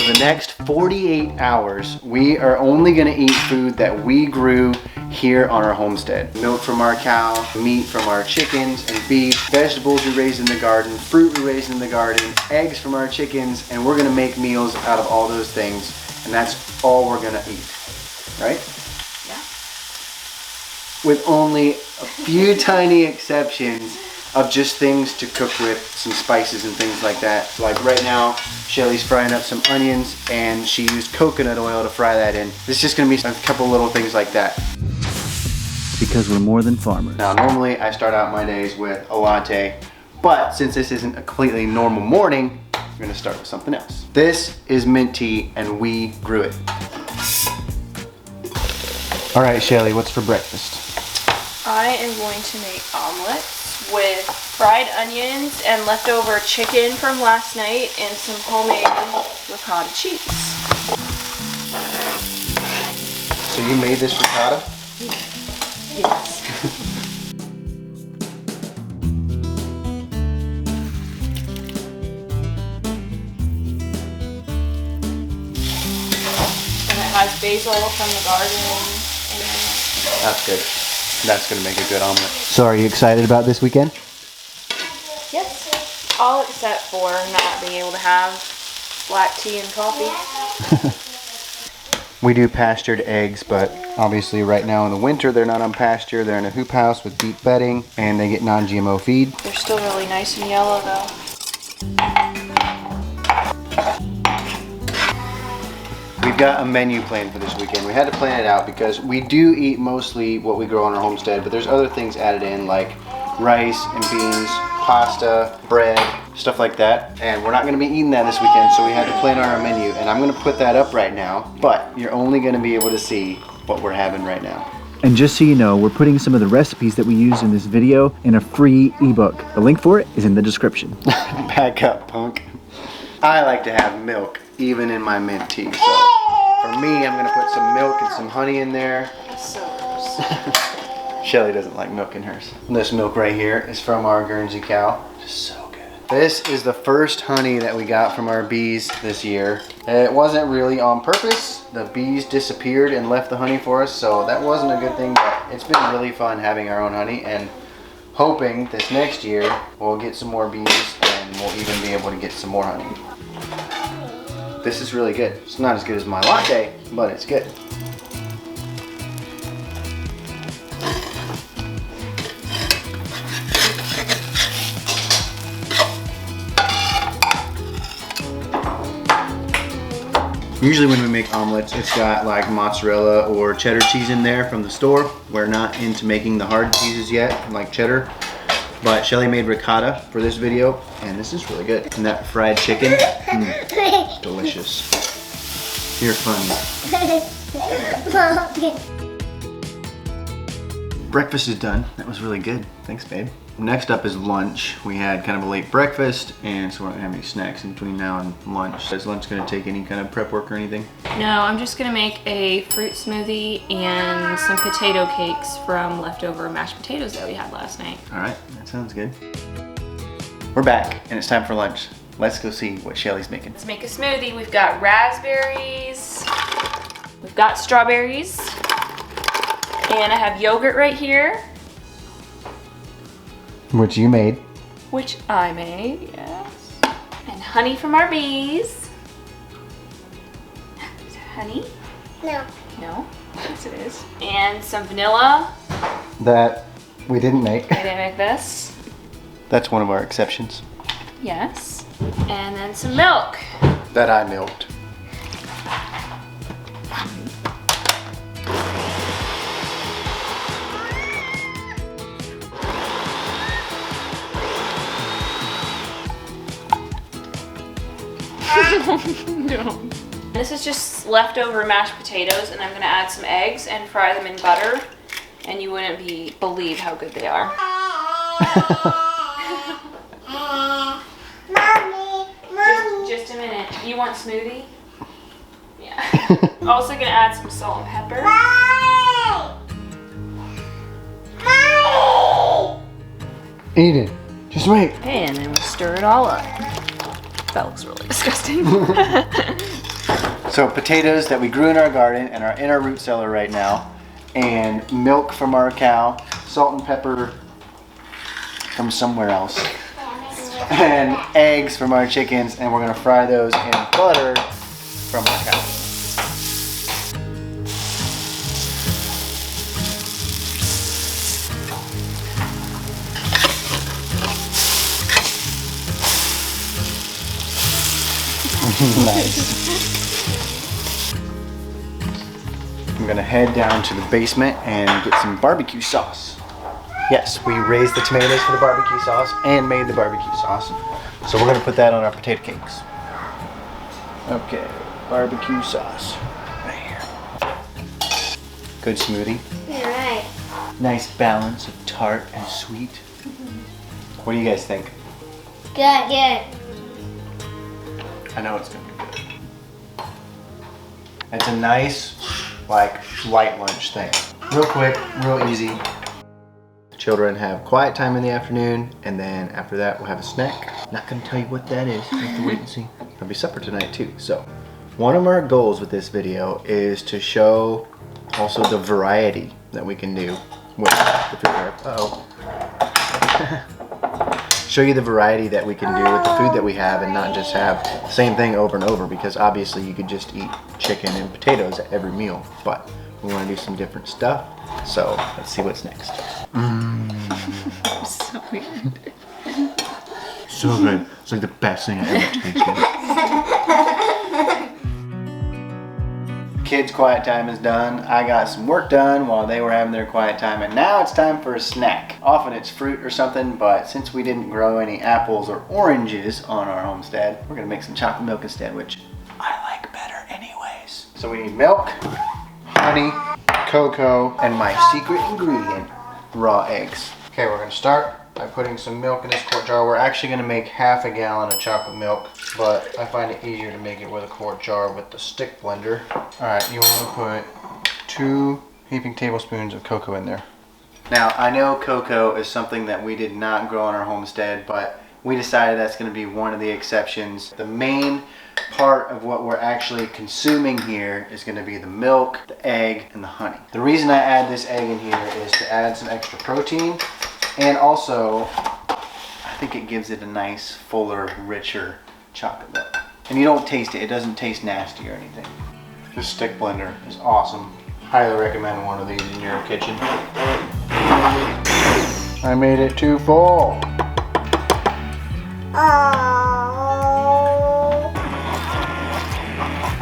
the next 48 hours, we are only gonna eat food that we grew here on our homestead. Milk from our cow, meat from our chickens and beef, vegetables we raised in the garden, fruit we raised in the garden, eggs from our chickens, and we're gonna make meals out of all those things, and that's all we're gonna eat, right? Yeah. With only a few tiny exceptions of just things to cook with, some spices and things like that. So like right now, Shelly's frying up some onions and she used coconut oil to fry that in. This is just gonna be a couple little things like that. Because we're more than farmers. Now normally I start out my days with a latte, but since this isn't a completely normal morning, I'm gonna start with something else. This is mint tea and we grew it. All right, Shelly, what's for breakfast? I am going to make omelets with fried onions and leftover chicken from last night and some homemade ricotta cheese. So you made this ricotta? Yes. And it has basil from the garden. That's good. That's gonna make a good omelet. So are you excited about this weekend? Yes. All except for not being able to have black tea and coffee. We do pastured eggs, but obviously right now in the winter they're not on pasture. They're in a hoop house with deep bedding and they get non-GMO feed. They're still really nice and yellow though. We've got a menu planned for this weekend. We had to plan it out because we do eat mostly what we grow on our homestead, but there's other things added in like rice and beans, pasta, bread, stuff like that. And we're not gonna be eating that this weekend, so we had to plan our menu. And I'm gonna put that up right now, but you're only gonna be able to see what we're having right now. And just so you know, we're putting some of the recipes that we used in this video in a free ebook. The link for it is in the description. Back up, punk. I like to have milk even in my mint tea, so for me, I'm gonna put some milk and some honey in there. So gross. Shelly doesn't like milk in hers. This milk right here is from our Guernsey cow. Just so good. This is the first honey that we got from our bees this year. It wasn't really on purpose. The bees disappeared and left the honey for us, so that wasn't a good thing, but it's been really fun having our own honey and hoping this next year we'll get some more bees and we'll even be able to get some more honey. This is really good. It's not as good as my latte, but it's good. Usually when we make omelets, it's got like mozzarella or cheddar cheese in there from the store. We're not into making the hard cheeses yet, like cheddar. But Shelly made ricotta for this video, and this is really good. And that fried chicken, delicious. You're funny. Breakfast is done. That was really good. Thanks, babe. Next up is lunch. We had kind of a late breakfast, and so we're not gonna have any snacks in between now and lunch. Is lunch gonna take any kind of prep work or anything? No, I'm just gonna make a fruit smoothie and some potato cakes from leftover mashed potatoes that we had last night. All right, that sounds good. We're back, and it's time for lunch. Let's go see what Shelly's making. Let's make a smoothie. We've got raspberries, we've got strawberries, and I have yogurt right here. Which you made. Which I made, yes. And honey from our bees. Is it honey? No. No? Yes, it is. And some vanilla. That we didn't make. I didn't make this. That's one of our exceptions. Yes. And then some milk. That I milked. No. This is just leftover mashed potatoes, and I'm gonna add some eggs and fry them in butter, and you wouldn't believe how good they are. Just a minute. You want smoothie? Yeah. Also gonna add some salt and pepper. Eat it. Just wait. Okay, and then we'll stir it all up. That looks really disgusting. So potatoes that we grew in our garden and are in our root cellar right now, and milk from our cow, salt and pepper from somewhere else, and eggs from our chickens, and we're gonna fry those in butter from our cow. Nice. I'm gonna head down to the basement and get some barbecue sauce. Yes, we raised the tomatoes for the barbecue sauce and made the barbecue sauce. So we're gonna put that on our potato cakes. Okay, barbecue sauce right here. Good smoothie. All right. Nice balance of tart and sweet. What do you guys think? Good, good. I know it's gonna be good. It's a nice, like, light lunch thing. Real quick, real easy. Children have quiet time in the afternoon, and then after that we'll have a snack. Not gonna tell you what that is. You have to wait and see. There'll be supper tonight too. So, one of our goals with this video is to show also the variety that we can do with the food. Show you the variety that we can do with the food that we have, and not just have the same thing over and over, because obviously you could just eat chicken and potatoes at every meal, but we want to do some different stuff. So let's see what's next. So weird. So good. It's like the best thing I ever tasted. Kids' quiet time is done. I got some work done while they were having their quiet time, and now it's time for a snack. Often it's fruit or something, but since we didn't grow any apples or oranges on our homestead, we're gonna make some chocolate milk instead, which I like better anyways. So we need milk, honey, cocoa, and my secret ingredient, raw eggs. Okay, we're gonna start by putting some milk in this quart jar. We're actually gonna make half a gallon of chocolate milk, but I find it easier to make it with a quart jar with the stick blender. All right, you wanna put 2 heaping tablespoons of cocoa in there. Now, I know cocoa is something that we did not grow on our homestead, but we decided that's gonna be one of the exceptions. The main part of what we're actually consuming here is going to be the milk, the egg, and the honey. The reason I add this egg in here is to add some extra protein, and also I think it gives it a nice, fuller, richer chocolate milk. And you don't taste it. It doesn't taste nasty or anything. This stick blender is awesome. Highly recommend one of these in your kitchen. I made it too full.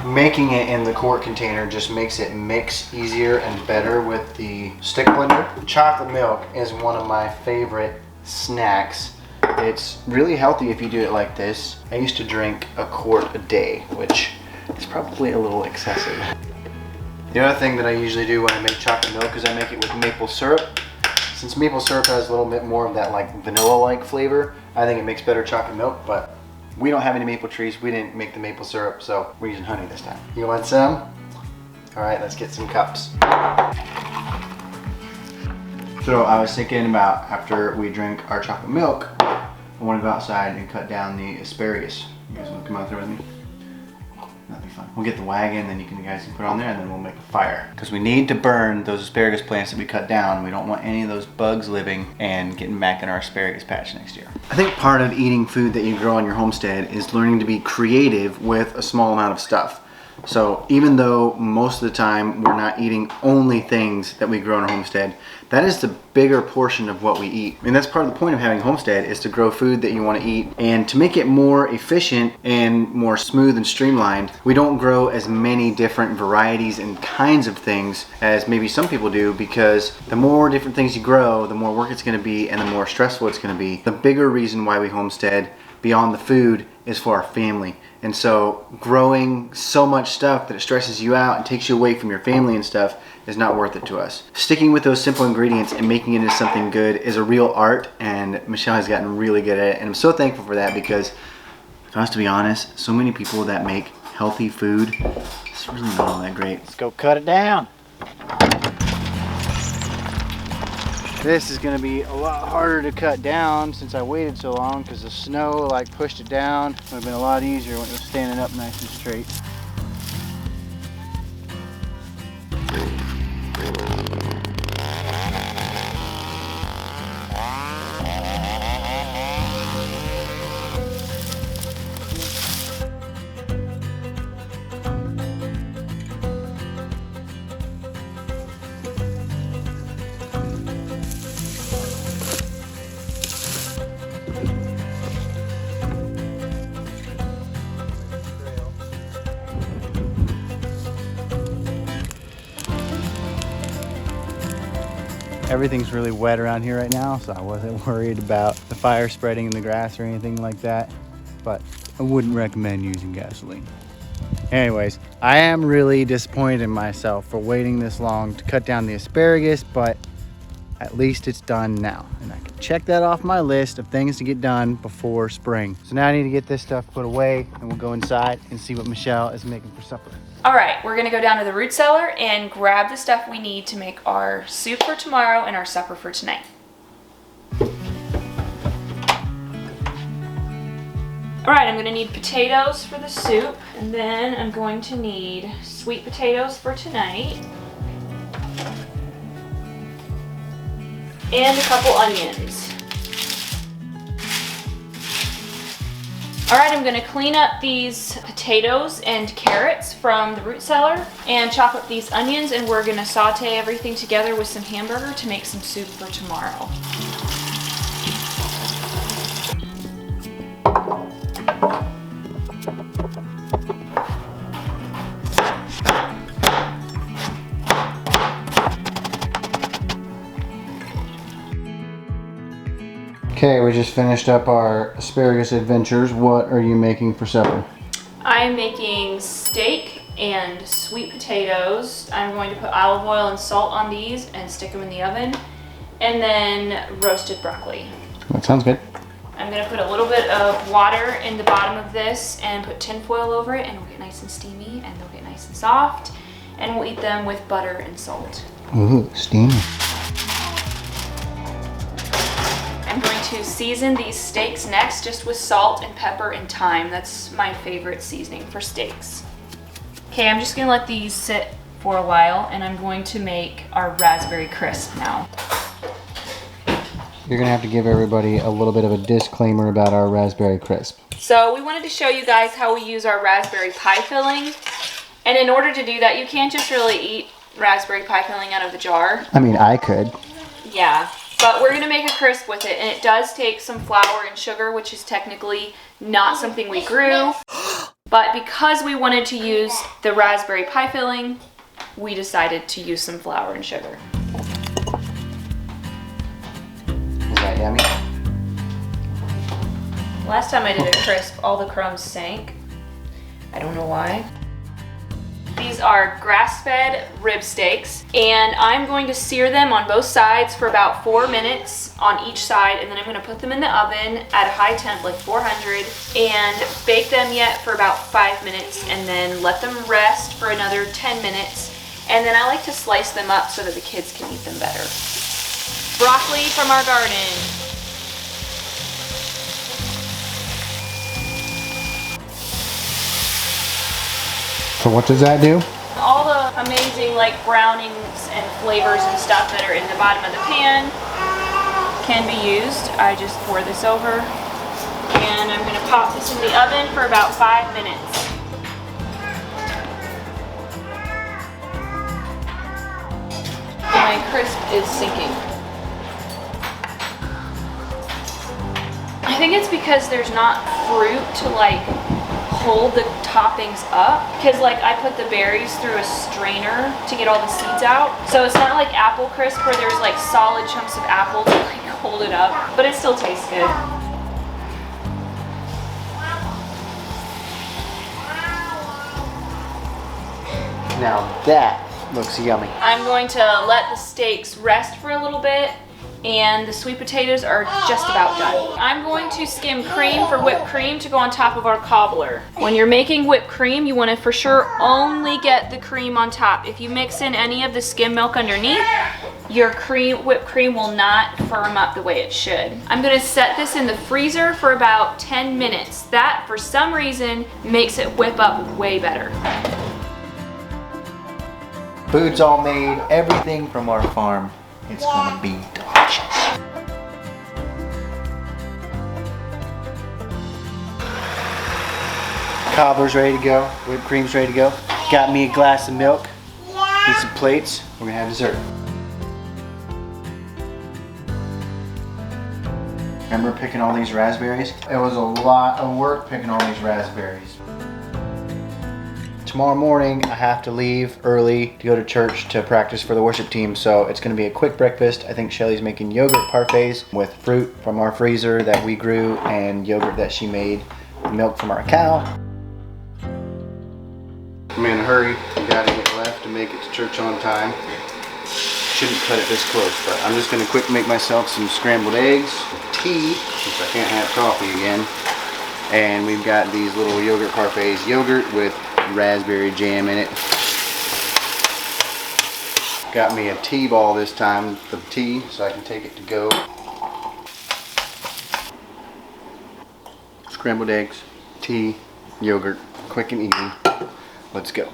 Making it in the quart container just makes it mix easier and better with the stick blender. Chocolate milk is one of my favorite snacks. It's really healthy if you do it like this. I used to drink a quart a day, which is probably a little excessive. The other thing that I usually do when I make chocolate milk is I make it with maple syrup. Since maple syrup has a little bit more of that like vanilla-like flavor, I think it makes better chocolate milk, but we don't have any maple trees. We didn't make the maple syrup, so we're using honey this time. You want some? All right, let's get some cups. So I was thinking about after we drink our chocolate milk, I want to go outside and cut down the asparagus. You guys want to come out there with me? That'd be fun. We'll get the wagon, then you guys can put it on there, and then we'll make a fire. Because we need to burn those asparagus plants that we cut down. We don't want any of those bugs living and getting back in our asparagus patch next year. I think part of eating food that you grow on your homestead is learning to be creative with a small amount of stuff. So even though most of the time we're not eating only things that we grow in our homestead, that is the bigger portion of what we eat. And that's part of the point of having a homestead, is to grow food that you want to eat. And to make it more efficient and more smooth and streamlined, we don't grow as many different varieties and kinds of things as maybe some people do, because the more different things you grow, the more work it's going to be and the more stressful it's going to be. The bigger reason why we homestead beyond the food is for our family. And so growing so much stuff that it stresses you out and takes you away from your family and stuff is not worth it to us. Sticking with those simple ingredients and making it into something good is a real art, and Michelle has gotten really good at it, and I'm so thankful for that, because if I was to be honest, so many people that make healthy food, it's really not all that great. Let's go cut it down. This is going to be a lot harder to cut down since I waited so long, because the snow like pushed it down. It would have been a lot easier when it was standing up nice and straight. Everything's really wet around here right now, so I wasn't worried about the fire spreading in the grass or anything like that. But I wouldn't recommend using gasoline. Anyways, I am really disappointed in myself for waiting this long to cut down the asparagus, but at least it's done now. And I can check that off my list of things to get done before spring. So now I need to get this stuff put away and we'll go inside and see what Michelle is making for supper. All right, we're gonna go down to the root cellar and grab the stuff we need to make our soup for tomorrow and our supper for tonight. All right, I'm gonna need potatoes for the soup, and then I'm going to need sweet potatoes for tonight, and a couple onions. All right, I'm gonna clean up these potatoes and carrots from the root cellar and chop up these onions, and we're gonna saute everything together with some hamburger to make some soup for tomorrow. Okay, we just finished up our asparagus adventures. What are you making for supper? I'm making steak and sweet potatoes. I'm going to put olive oil and salt on these and stick them in the oven. And then roasted broccoli. That sounds good. I'm gonna put a little bit of water in the bottom of this and put tin foil over it, and it'll get nice and steamy and they'll get nice and soft. And we'll eat them with butter and salt. Ooh, steamy. I'm going to season these steaks next just with salt and pepper and thyme. That's my favorite seasoning for steaks. Okay, I'm just gonna let these sit for a while, and I'm going to make our raspberry crisp now. You're gonna have to give everybody a little bit of a disclaimer about our raspberry crisp. So we wanted to show you guys how we use our raspberry pie filling. And in order to do that, you can't just really eat raspberry pie filling out of the jar. I mean, I could. Yeah, but we're gonna make a crisp with it, and it does take some flour and sugar, which is technically not something we grew. But because we wanted to use the raspberry pie filling, we decided to use some flour and sugar. Is that yummy? Last time I did a crisp, all the crumbs sank. I don't know why. These are grass-fed rib steaks, and I'm going to sear them on both sides for about 4 minutes on each side, and then I'm going to put them in the oven at a high temp, like 400, and bake them yet for about 5 minutes, and then let them rest for another 10 minutes, and then I like to slice them up so that the kids can eat them better. Broccoli from our garden. So what does that do? All the amazing like brownings and flavors and stuff that are in the bottom of the pan can be used. I just pour this over, and I'm gonna pop this in the oven for about 5 minutes. My crisp is sinking. I think it's because there's not fruit to like hold the toppings up, because like I put the berries through a strainer to get all the seeds out, so it's not like apple crisp where there's like solid chunks of apple to like hold it up, but it still tastes good. Now that looks yummy. I'm going to let the steaks rest for a little bit, and the sweet potatoes are just about done. I'm going to skim cream for whipped cream to go on top of our cobbler. When you're making whipped cream, you want to for sure only get the cream on top. If you mix in any of the skim milk underneath, your whipped cream will not firm up the way it should. I'm going to set this in the freezer for about 10 minutes. That, for some reason, makes it whip up way better. Food's all made, everything from our farm. It's gonna be delicious. Cobbler's ready to go. Whipped cream's ready to go. Got me a glass of milk. Need some plates. We're gonna have dessert. Remember picking all these raspberries? It was a lot of work picking all these raspberries. tomorrow morning I have to leave early to go to church to practice for the worship team, so it's gonna be a quick breakfast. I think Shelly's making yogurt parfaits with fruit from our freezer that we grew and yogurt that she made, milk from our cow. I'm in a hurry, I gotta get left to make it to church on time. Shouldn't cut it this close, but I'm just gonna quick make myself some scrambled eggs, tea, since I can't have coffee again. And we've got these little yogurt parfaits, yogurt with raspberry jam in it. Got me a tea ball this time for the tea, so I can take it to go. Scrambled eggs, tea, yogurt, quick and easy. Let's go.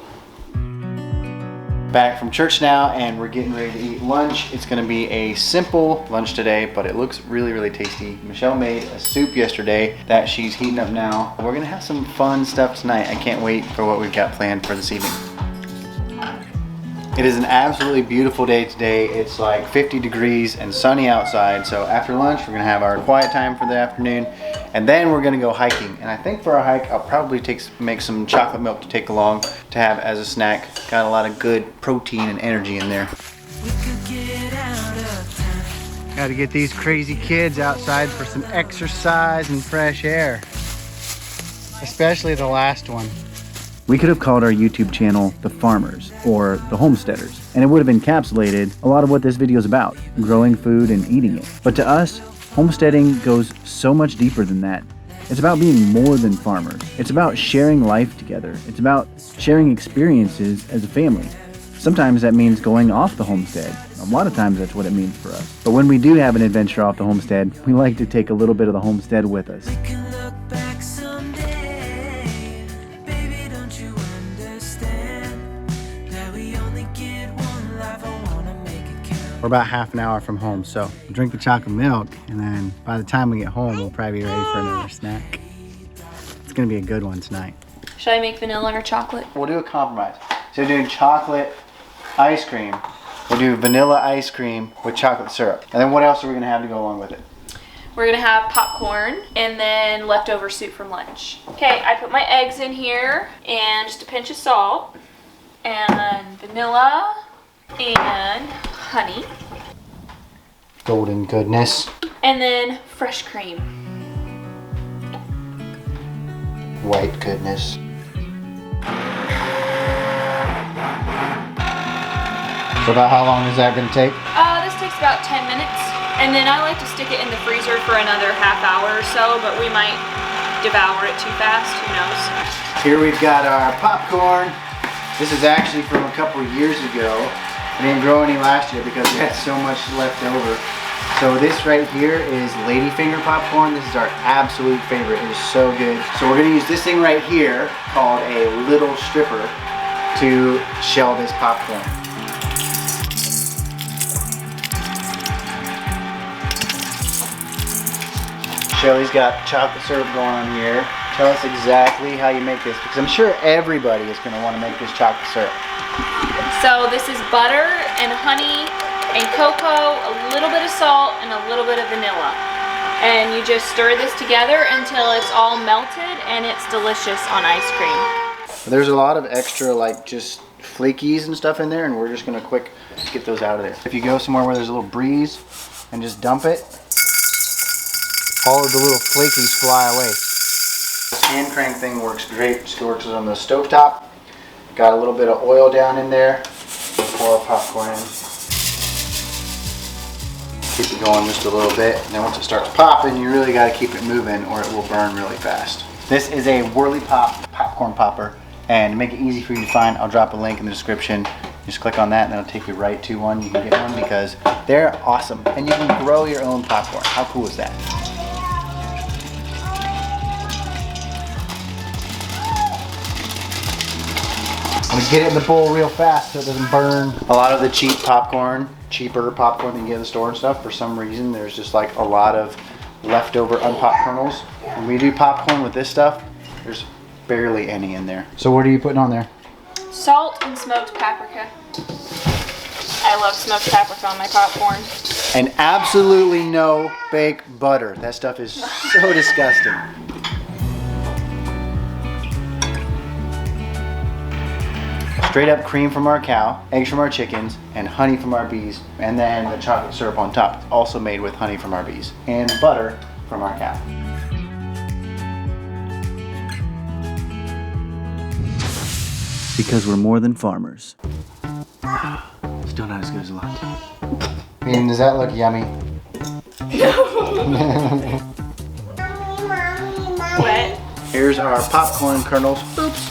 Back from church now, and we're getting ready to eat lunch. It's gonna be a simple lunch today, but it looks really, really tasty. Michelle made a soup yesterday that she's heating up now. We're gonna have some fun stuff tonight. I can't wait for what we've got planned for this evening. It is an absolutely beautiful day today. It's like 50 degrees and sunny outside. So after lunch, we're gonna have our quiet time for the afternoon, and then we're gonna go hiking. And I think for our hike, I'll probably make some chocolate milk to take along to have as a snack. Got a lot of good protein and energy in there. Got to get these crazy kids outside for some exercise and fresh air. Especially the last one. We could have called our YouTube channel The Farmers or The Homesteaders, and it would have encapsulated a lot of what this video is about, growing food and eating it. But to us, homesteading goes so much deeper than that. It's about being more than farmers. It's about sharing life together. It's about sharing experiences as a family. Sometimes that means going off the homestead. A lot of times that's what it means for us. But when we do have an adventure off the homestead, we like to take a little bit of the homestead with us. We're about half an hour from home, so we'll drink the chocolate milk, and then by the time we get home, we'll probably be ready for another snack. It's gonna be a good one tonight. Should I make vanilla or chocolate? We'll do a compromise. So we're doing chocolate ice cream. We'll do vanilla ice cream with chocolate syrup. And then what else are we gonna have to go along with it? We're gonna have popcorn and then leftover soup from lunch. Okay, I put my eggs in here and just a pinch of salt and vanilla and honey. Golden goodness. And then fresh cream. White goodness. So about how long is that going to take? This takes about 10 minutes. And then I like to stick it in the freezer for another half hour or so, but we might devour it too fast, who knows. Here we've got our popcorn. This is actually from a couple years ago. I didn't grow any last year because we had so much left over. So this right here is ladyfinger popcorn. This is our absolute favorite. It is so good. So we're gonna use this thing right here called a little stripper to shell this popcorn. Shelly's got chocolate syrup going on here. Tell us exactly how you make this, because I'm sure everybody is gonna wanna make this chocolate syrup. So this is butter and honey and cocoa, a little bit of salt, and a little bit of vanilla. And you just stir this together until it's all melted, and it's delicious on ice cream. There's a lot of extra like just flakies and stuff in there, and we're just gonna quick get those out of there. If you go somewhere where there's a little breeze and just dump it, all of the little flakies fly away. This hand crank thing works great. Just works on the stovetop. Got a little bit of oil down in there. Pour our popcorn in. Keep it going just a little bit. And then once it starts popping, you really got to keep it moving or it will burn really fast. This is a Whirly Pop popcorn popper. And to make it easy for you to find, I'll drop a link in the description. Just click on that and it'll take you right to one. You can get one because they're awesome. And you can grow your own popcorn. How cool is that? I'm gonna get it in the bowl real fast so it doesn't burn. A lot of the cheaper popcorn that you get in the store and stuff, for some reason, there's just like a lot of leftover unpopped kernels. When we do popcorn with this stuff, there's barely any in there. So what are you putting on there? Salt and smoked paprika. I love smoked paprika on my popcorn. And absolutely no fake butter. That stuff is so disgusting. straight up cream from our cow, eggs from our chickens, and honey from our bees, and then the chocolate syrup on top. It's also made with honey from our bees, and butter from our cow. Because we're more than farmers. Still not as good as a latte. And does that look yummy? Wet. Here's our popcorn kernels. Oops.